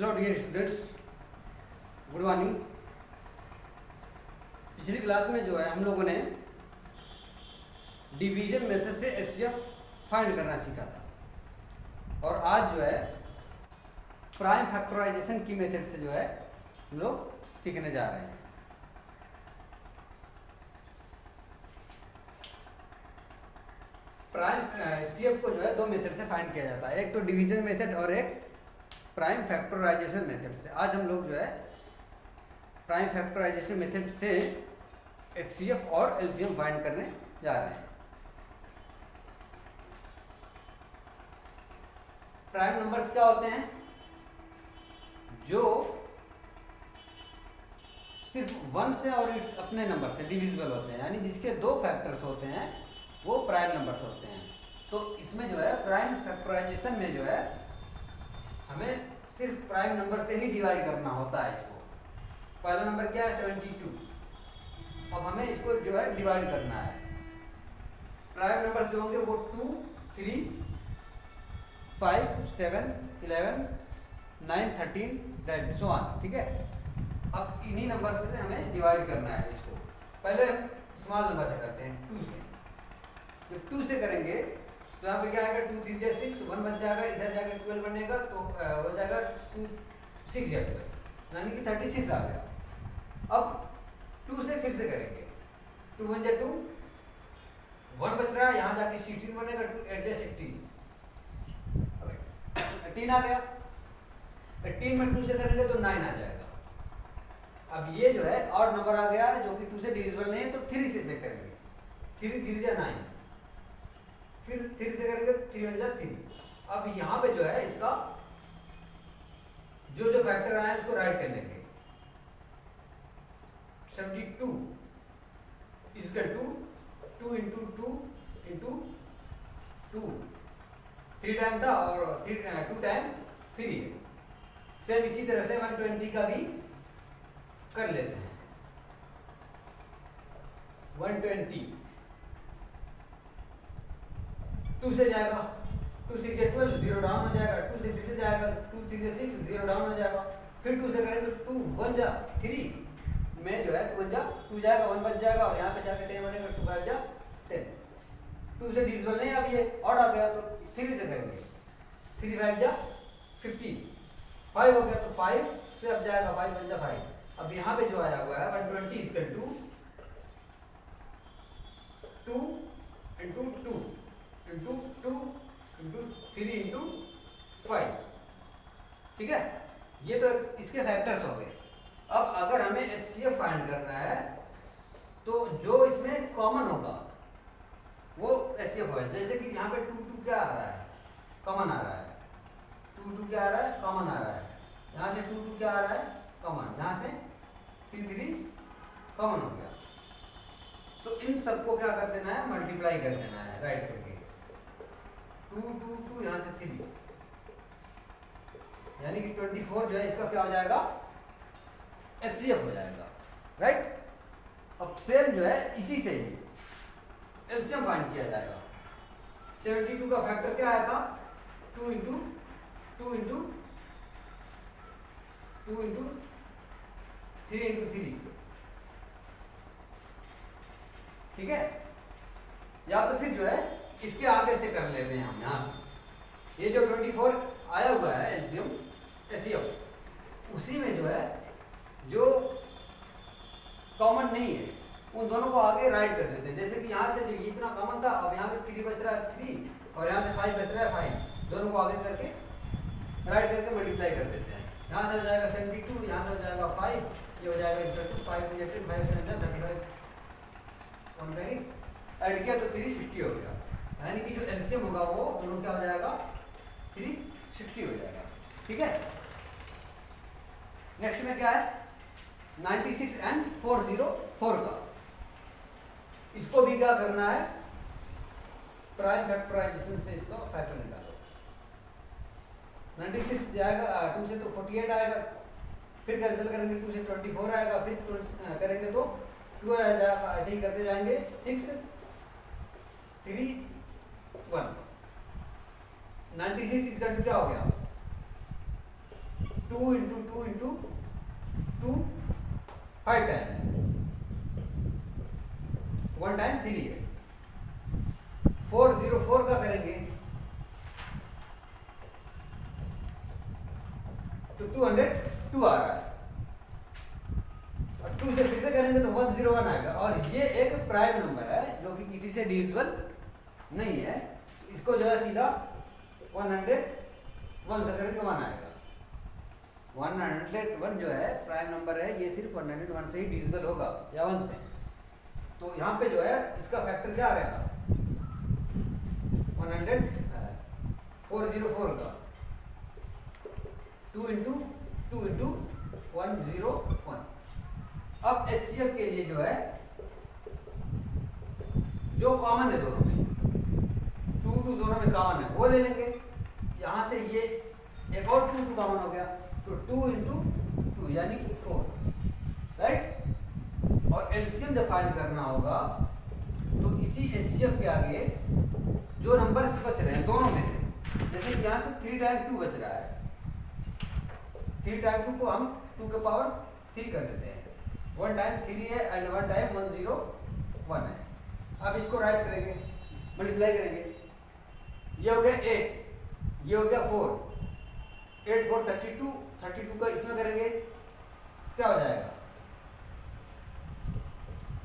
Hello dear students, good morning. पिछली class में जो है हम लोगों ने डिवीजन मेथड से एचसीएफ फाइंड करना सीखा था और आज जो है प्राइम फैक्टराइजेशन की मेथड से जो है हम लोग सीखने जा रहे हैं। प्राइम एचसीएफ को जो है दो मेथड से फाइंड किया जाता है, एक तो डिवीजन मेथड और एक प्राइम फैक्टराइजेशन मेथड से। आज हम लोग जो है प्राइम फैक्टराइजेशन मेथड से एचसीएफ और एलसीएम फाइंड करने जा रहे हैं। प्राइम नंबर्स क्या होते हैं? जो सिर्फ वन से और इट्स अपने नंबर से डिविजिबल होते हैं, यानी जिसके दो फैक्टर्स होते हैं वो प्राइम नंबर्स होते हैं। तो इसमें जो है प्राइम फैक्टराइजेशन में जो है हमें सिर्फ प्राइम नंबर से ही डिवाइड करना होता है इसको। पहला नंबर क्या है? 72। अब हमें इसको जो है डिवाइड करना है। प्राइम नंबर जो होंगे वो 2, 3, 5, 7, 11, 9, 13 सो ऑन। ठीक है, अब इन्हीं नंबर से हमें डिवाइड करना है इसको। पहले हम स्मॉल नंबर से करते हैं, 2 से। जब 2 से करेंगे तो यहाँ पे क्या आएगा? 2 3 जा 6, 1 बच जाएगा, इधर जाकर 12 बनेगा तो हो जाएगा 2 6 या 12, यानी कि 36 आ गया। अब 2 से फिर से करेंगे, 2 1 जा 2, 1 बच रहा है, यहाँ जाके 16 बनेगा, 2 8 जा 16, 18 आ गया। 18 में 2 से करेंगे तो 9 आ जाएगा। अब ये जो है और नंबर आ गया जो कि 2 से डिविजिबल नहीं है, तो 3 से करेंगे, 3 3 जा 9, फिर 3 से करेंगे 3 1 जा 3। अब यहाँ पे जो है इसका जो जो फैक्टर आया है उसको राइट कर लेंगे। 72 इसका 2 इंटू 2 इंटू 2, 3 टाइम था और 2 टाइम 3 है। सेम इसी तरह से 120 का भी कर लेते हैं। 120 2 से जाएगा, 2 6 से 12, 0 डाउन हो जाएगा। 2 से फिर से जाएगा, 2 3 से 6, 0 डाउन हो जाएगा। फिर 2 से करेंगे 2 1 जा 3 में जो है 2 1 जा 2 जाएगा, 1 बच जाएगा और यहाँ पे जाकर 10 बनेगा, 2 5 जा 10। 2 से डिविजिबल नहीं, अब ये और आ गया तो 3 से करेंगे, 3 5 जा 15, 5 हो गया तो 5 से अब जाएगा, 5 1 जा 5। अब यहाँ पे जो आया हुआ है 120 इसका 2 इंटू 2 इंटू 2 इंटू 3 इंटू 5। ठीक है, ये तो इसके फैक्टर्स हो गए। अब अगर हमें एचसीएफ फाइंड करना है तो जो इसमें कॉमन होगा वो एचसीएफ होगा। जैसे कि यहाँ पे 2 2 क्या आ रहा है? कॉमन आ रहा है। 2 2 क्या आ रहा है? कॉमन आ रहा है। यहाँ से 2 2 क्या आ रहा है? कॉमन। यहाँ से 3 3 कॉमन हो गया। तो इन सबको क्या कर देना है? मल्टीप्लाई कर देना है राइट करके। 2 2 2 यहाँ से 3, यानी कि 24 जो है इसका क्या हो जाएगा? एचसीएफ हो जाएगा। राइट। अब सेम जो है इसी से ही एलसीएम फाइंड किया जाएगा। 72 का फैक्टर क्या आया था? 2 इंटू 2 इंटू 2 इंटू 3 इंटू 3। ठीक है, या तो फिर जो है इसके आगे से कर लेते हैं हम। यहाँ ये जो 24 आया हुआ है एलसीएम एचसीएफ, उसी में जो है जो कॉमन नहीं है उन दोनों को आगे राइट कर देते हैं। जैसे कि यहाँ से जो इतना कॉमन था, अब यहाँ पे 3 बच रहा है 3 और यहाँ से 5 बच रहा है 5, दोनों को आगे करके राइट करके मल्टीप्लाई कर देते हैं। यहाँ से हो जाएगा 72, यहाँ से हो जाएगा 5, ये हो जाएगा इसका 2 5 10 5 7 35, कौन करेंगे ऐड किया तो 360 हो गया। यानी कि जो एलसीएम होगा वो दोनों क्या हो जाएगा? 360 हो जाएगा। ठीक है, नेक्स्ट में क्या है? 96 एंड 404 का। इसको भी क्या करना है? प्राइम फैक्टराइजेशन से इसको फैक्टर निकालो। 96 जाएगा 2 से तो 48 आएगा, फिर कैंसिल करेंगे 2 से 24 आएगा, फिर करेंगे तो 2 आ जाएगा। ऐसे ही करते जाएंगे 6 3 1। 96 इसका क्या हो गया? 2 इंटू 2 इंटू 2 5 टाइम है, 1 टाइम 3 है। 404 का करेंगे तो 202 आ रहा है, और 2 से फिर से करेंगे तो 101 आएगा। और ये एक प्राइम नंबर है जो कि किसी से डिविजिबल नहीं है, इसको जो है सीधा 101 से करेंगे 1 आएगा। 101 जो है प्राइम नंबर है, ये सिर्फ 101 से ही डिविजिबल होगा या 1 से। तो यहाँ पे जो है इसका फैक्टर क्या आ रहेगा, 404 का 2 इंटू 2 इंटू 101। अब HCF के लिए जो है जो कॉमन है दोनों में, 2 दोनों में कॉमन है वो ले लेंगे। यहाँ से ये एक और 2 कॉमन हो गया, तो 2 इंटू 2 यानी कि 4, राइट। और एलसीएम जब फाइंड करना होगा तो इसी HCF के आगे जो नंबर्स बच रहे हैं दोनों में से, जैसे कि यहाँ से 3 टाइम 2 बच रहा है, 3 टाइम 2 को हम 2 के पावर 3 कर देते हैं, 1 टाइम 3 है एंड 1 टाइम 101 है। अब इसको राइट करेंगे, मल्टीप्लाई करेंगे, ये हो गया 8, ये हो गया 4, 8 4 32, 32 का इसमें करेंगे क्या हो जाएगा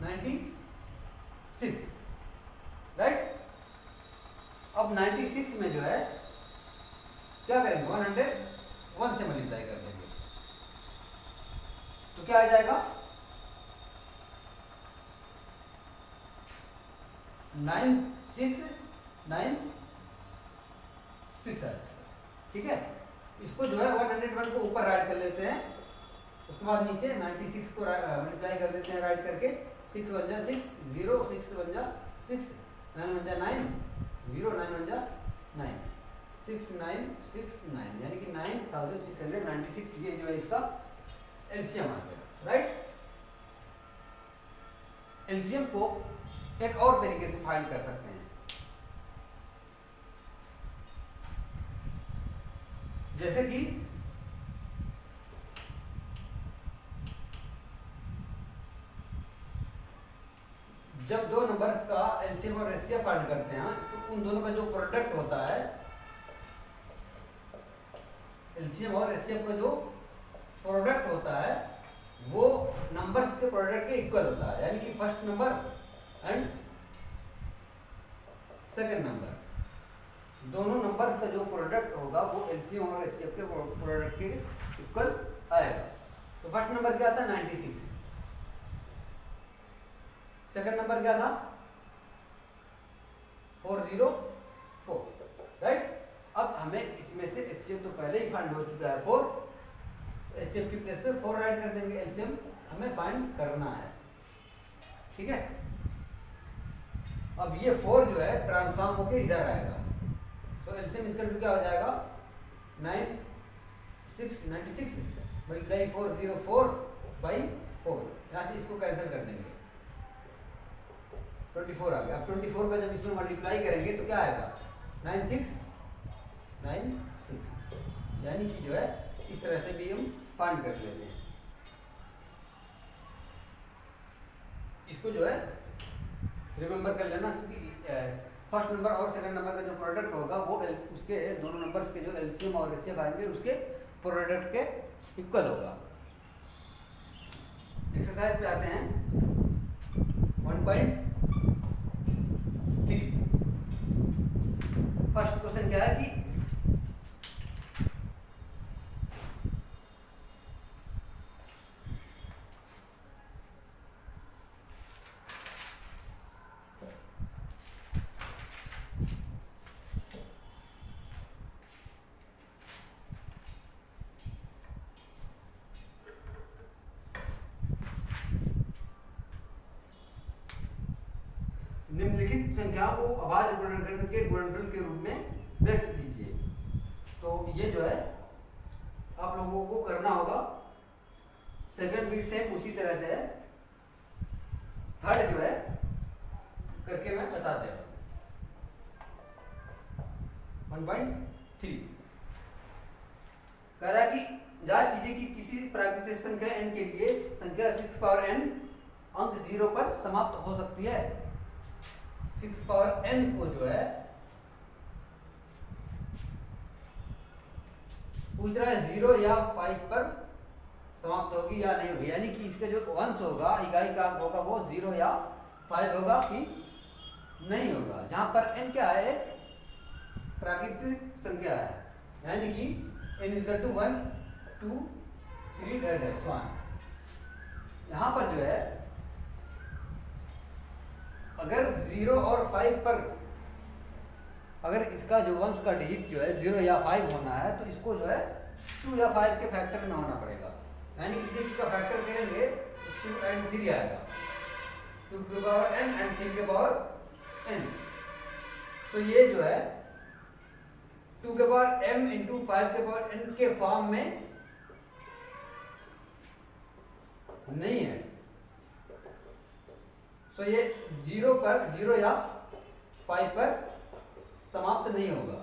96, राइट। अब 96 में जो है क्या करेंगे 101 से मल्टीप्लाई कर देंगे, तो क्या आ जाएगा 9696 आ जाएगा, ठीक है। इसको जो है 101 को ऊपर राइट कर लेते हैं, उसके बाद नीचे 96 को मल्टीप्लाई कर देते हैं राइट करके, 6 1 जा 6, 0 6 1 जा 6, 9 1 जा 9, 0 9 1 जा 9, 6969 यानी कि 9696, ये जो है इसका एलसीएम आ गया, राइट। एलसीएम को एक और तरीके से फाइंड कर सकते हैं, जैसे कि जब दो नंबर का एलसीएम और एचसीएफ फाइंड करते हैं तो उन दोनों का जो प्रोडक्ट होता है, एलसीएम और एचसीएफ का जो प्रोडक्ट होता है वो नंबर्स के प्रोडक्ट के इक्वल होता है, यानी कि first number and second number, दोनों नंबर्स का जो प्रोडक्ट होगा वो एलसीएम और एचसीएफ के प्रोडक्ट के इक्वल आएगा। तो फर्स्ट नंबर क्या था 96, सेकंड नंबर क्या था 404, राइट। अब हमें इसमें से एचसीएफ तो पहले ही फाइंड हो चुका है 4, एचसीएफ की प्लेस पे 4 राइट कर देंगे, एलसीएम हमें फाइंड करना है, ठीक है। अब ये 4 जो है ट्रांसफॉर्म होके इधर आएगा, तो एलसीएम इसका क्या हो जाएगा 96 मल्टीप्लाई 404 बाई 4, यहाँ से इसको कैंसिल कर देंगे, 24 आ गया। अब 24 का जब इसमें मल्टीप्लाई करेंगे तो क्या आएगा 9696, यानी कि जो है इस तरह से भी हम फाइंड कर लेते हैं। इसको जो है रिमेंबर कर लेना, क्योंकि फर्स्ट नंबर और सेकंड नंबर का जो प्रोडक्ट होगा वो उसके दोनों नंबर्स के जो एलसीएम और एचसीएफ आएंगे उसके प्रोडक्ट के इक्वल होगा। एक्सरसाइज पे आते हैं 1.3। फर्स्ट क्वेश्चन क्या है कि निम्नलिखित संख्याओं को अभाज्य गुणनखंड के गुणनफल के रूप में व्यक्त कीजिए। तो ये जो है आप लोगों को करना होगा, सेकंड बीट सेम उसी तरह से है, थर्ड जो है करके मैं बता दे रहा हूं। 1.3 कह रहा है कि जांच कीजिए कि किसी प्राकृतिक संख्या n के लिए संख्या 6 पावर n अंक 0 पर समाप्त हो सकती है। 6 पावर n को जो है पूछ रहा है 0 या 5 पर समाप्त होगी या नहीं होगी, यानी कि इसका जो वंश होगा, इकाई का अंक होगा, वो 0 या 5 होगा कि नहीं होगा। जहां पर n क्या है, एक प्राकृतिक संख्या है, यानी कि n इज टू 1 2 3 डैश 1। यहां पर जो है अगर 0 और 5 पर अगर इसका जो वंश का डिजिट जो है 0 या 5 होना है तो इसको जो है 2 या 5 के फैक्टर में होना पड़ेगा, यानी कि 6 का फैक्टर करेंगे तो 2 and 3 आएगा, 2 के पावर n and 3 के पावर n। तो ये जो है 2 के पावर m इंटू 5 के पावर n के फॉर्म में नहीं है। तो ये 0 या 5 पर समाप्त नहीं होगा।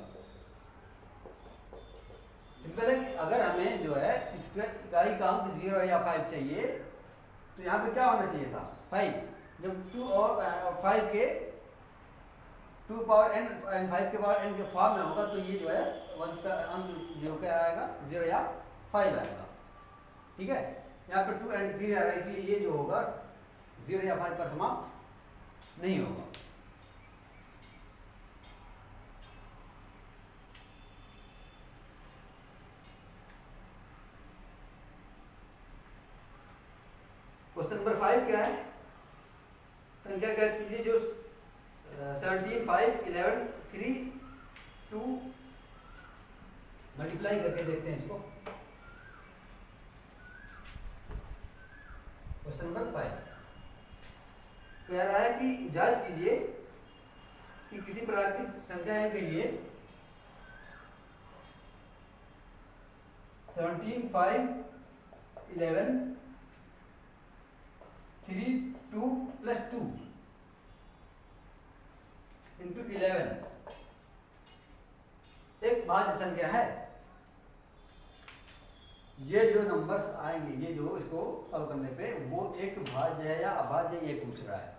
सिंपल है कि अगर हमें जो है इसका इकाई का अंक 0 या 5 चाहिए तो यहाँ पे क्या होना चाहिए था 5। जब 2 और 5 के 2 पावर n एंड 5 के पावर n के फॉर्म में होगा तो ये जो है वंश का अंक जो क्या आएगा 0 या 5 आएगा। ठीक है, यहाँ पे 2 and 3 आ रहा है, इसलिए ये जो होगा 0 या 5 पर समाप्त नहीं होगा। क्वेश्चन नंबर 5 क्या है, संख्या क्या कीजिए जो 17 5 11 3 2 मल्टीप्लाई करके देखते हैं इसको। क्वेश्चन नंबर 5 कह रहा है कि जांच कीजिए कि किसी प्राकृतिक संख्या n के लिए 17 5 11 3 2 प्लस 2 इंटू 11 एक भाज्य संख्या है। ये जो नंबर्स आएंगे, ये जो इसको सॉल्व करने पे वो एक भाज्य है या अभाज्य, ये पूछ रहा है।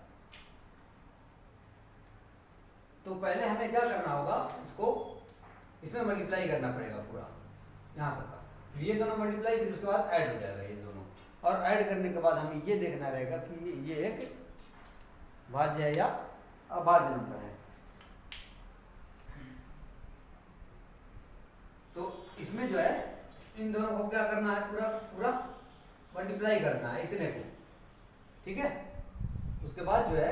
तो पहले हमें क्या करना होगा, इसको इसमें मल्टीप्लाई करना पड़ेगा पूरा यहाँ तक का। ये दोनों मल्टीप्लाई, फिर उसके बाद ऐड हो जाएगा ये दोनों, और ऐड करने के बाद हमें ये देखना रहेगा कि ये एक भाज्य है या अभाज्य नंबर है। तो इसमें जो है इन दोनों को क्या करना है, पूरा पूरा मल्टीप्लाई करना है इतने को। ठीक है, उसके बाद जो है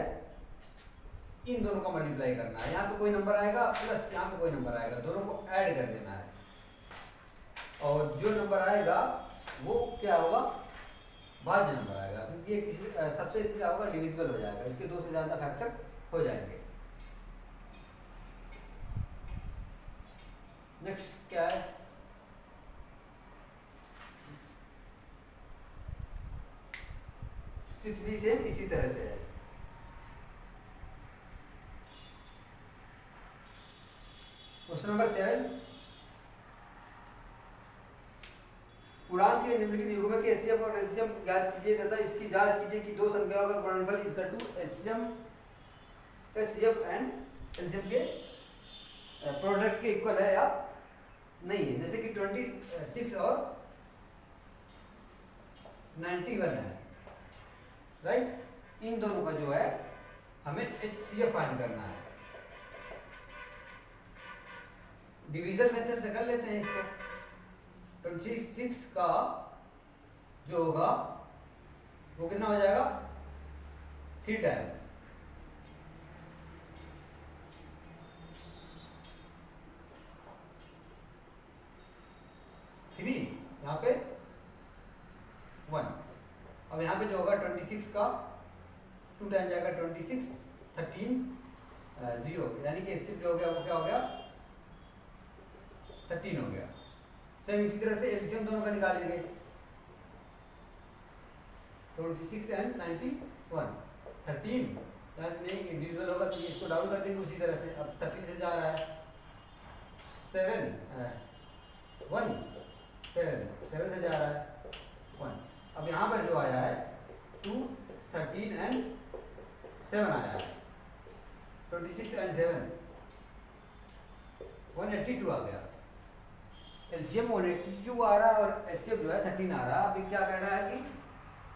इन दोनों को मल्टीप्लाई करना है। यहाँ पे कोई नंबर आएगा प्लस यहाँ पे कोई नंबर आएगा, दोनों को ऐड कर देना है, और जो नंबर आएगा वो क्या होगा, भाज्य नंबर आएगा, क्योंकि ये किसी सबसे क्या होगा, डिविजिबल हो जाएगा, इसके 2 से ज्यादा फैक्टर हो जाएंगे। नेक्स्ट क्या है, सिक्स भी सेम इसी तरह से है। क्वेश्चन नंबर 7, पूर्णांक के निम्नलिखित युग्म के एचसीएफ और एलसीएम ज्ञात कीजिए तथा इसकी जांच कीजिए कि दो संख्याओं का गुणनफल इसका to HCM HCF and LCM के प्रोडक्ट के इक्वल है या नहीं है। जैसे कि 26 और 91 है, राइट। इन दोनों का जो है हमें एचसीएफ फाइंड करना है। डिवीजन मेथड से कर लेते हैं इसको। 26 का जो होगा वो कितना हो जाएगा, 3 टाइम 3, यहाँ पे 1। अब यहाँ पे जो होगा 26 का 2 टाइम जाएगा 26 13 0, यानी कि इससे जो हो गया वो क्या हो गया, 13 हो गया। सेम इसी तरह से एलसीएम दोनों का निकालेंगे, 26 एंड 91 13, यहाँ से नहीं इंडिविजुअल होगा तो ये इसको डाउन कर देंगे उसी तरह से। अब 13 से जा रहा है 7 1 7 7 से जा रहा है 1। अब यहाँ पर जो आया है 2, 13 एंड 7 आया है, 26 एंड 7 182 आ गया। एलसीएम 182 आ रहा है और एचसीएफ जो है 13 आ रहा है। अभी क्या कह रहा है कि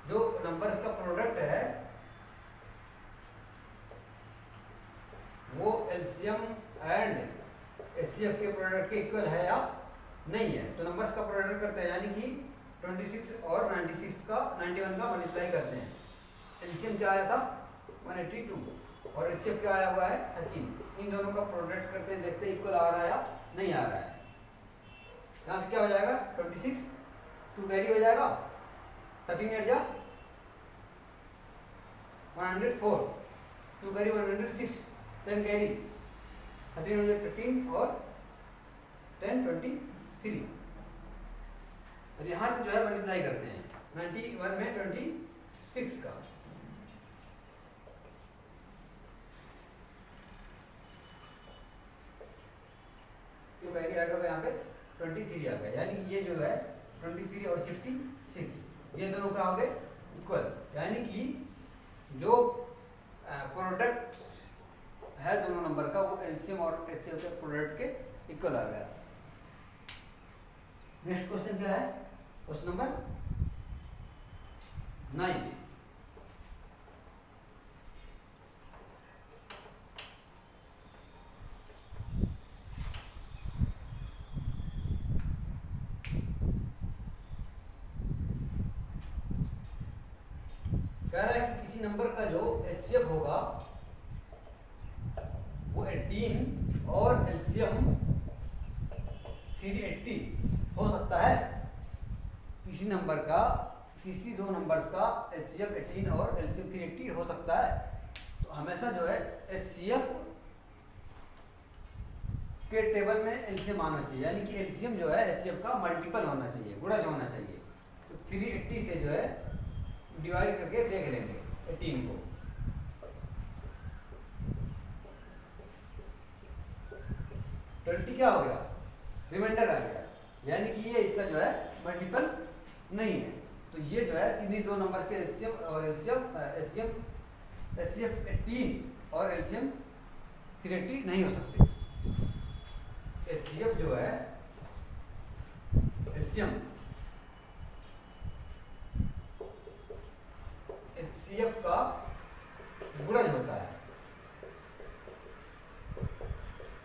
जो नंबर का प्रोडक्ट है वो एलसीएम एंड एचसीएफ के प्रोडक्ट के इक्वल है या नहीं है। तो नंबर्स का प्रोडक्ट करते हैं, यानी कि 26 और 91 का मल्टीप्लाई करते हैं। एलसीएम क्या आया था 182 और एचसीएफ क्या आया हुआ है 13। इन दोनों का प्रोडक्ट करते हैं, देखते हैं इक्वल आ रहा है या नहीं आ रहा है। यहाँ से क्या हो जाएगा 26, 2 कैरी हो जाएगा, 13 एट जा 104, 2 कैरी 106, 10 कैरी 13 हो जाए 15 और 10 23। और यहाँ से जो है मल्टीप्लाई करते हैं 91 में 26 का। तो कैरी ऐड होगा यहाँ पे 23 आ गया, यानी कि ये जो है 23 और 66 ये दोनों का हो गए इक्वल, यानी कि जो प्रोडक्ट है दोनों नंबर का वो एलसीएम और एचसीएफ के प्रोडक्ट के इक्वल आ गया। नेक्स्ट क्वेश्चन क्या है, क्वेश्चन नंबर 9। कह रहा है कि किसी नंबर का जो एचसीएफ होगा वो 18 और एलसीएम 380 हो सकता है। किसी नंबर का, किसी दो नंबर्स का एचसीएफ 18 और एलसीएम 380 हो सकता है। तो हमेशा जो है एचसीएफ के टेबल में एलसीएम आना चाहिए, यानी कि एलसीएम जो है एचसीएफ का मल्टीपल होना चाहिए, गुणज होना चाहिए। तो 380 से जो है डिवाइड करके देख लेंगे 18 को। 20 क्या हो गया, रिमाइंडर आ गया, यानी कि ये इसका जो है मल्टीपल नहीं है। तो ये जो है किन्हीं दो नंबर के एचसीएम और एचसीएफ 18 और एलसीएम 380 नहीं हो सकते। एचसीएफ जो है एलसीएम एचसीएफ का गुणज होता है।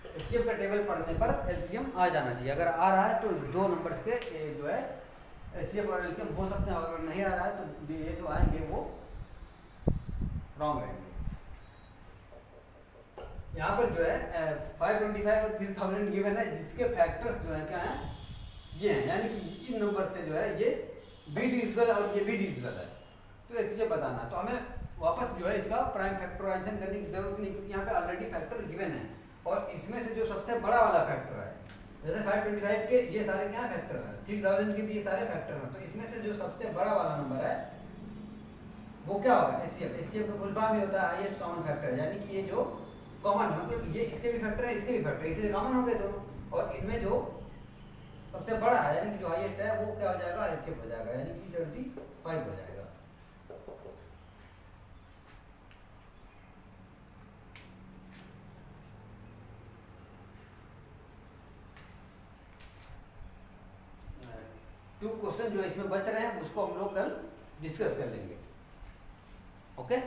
एचसीएफ का टेबल पढ़ने पर एलसीएम आ जाना चाहिए। अगर आ रहा है तो दो नंबर्स के जो है एचसीएफ और एलसीएम हो सकते हैं, अगर नहीं आ रहा है तो ये जो आएंगे वो रॉन्ग रहेंगे। यहाँ पर जो है 525 और 3000 गिवन है, जिसके फैक्टर्स जो है क्या है ये हैं, यानी कि इन नंबर से जो है ये बी डिविजिबल और ये बी डिविजिबल है। तो एचसीएफ बताना, तो हमें वापस जो है इसका प्राइम फैक्टराइजेशन करने की जरूरत नहीं, क्योंकि यहाँ पे ऑलरेडी फैक्टर गिवन है। और इसमें से जो सबसे बड़ा वाला फैक्टर है, जैसे 525 के ये सारे क्या फैक्टर हैं, 3000 के भी ये सारे फैक्टर हैं, तो इसमें से जो सबसे बड़ा वाला नंबर है वो क्या होगा एचसीएफ। एचसीएफ का फुल फॉर्म ही होता है हाईएस्ट कॉमन फैक्टर, यानी कि ये जो कॉमन मतलब ये इसके भी फैक्टर है इसके भी फैक्टर है, इसलिए कॉमन हो गए दोनों। और इनमें जो सबसे बड़ा है यानी कि जो हाईएस्ट है वो क्या हो जाएगा एचसीएफ हो जाएगा, यानी कि 75 हो जाएगा। टू क्वेश्चन जो इसमें बच रहे हैं उसको हम लोग कल डिस्कस कर लेंगे। ओके।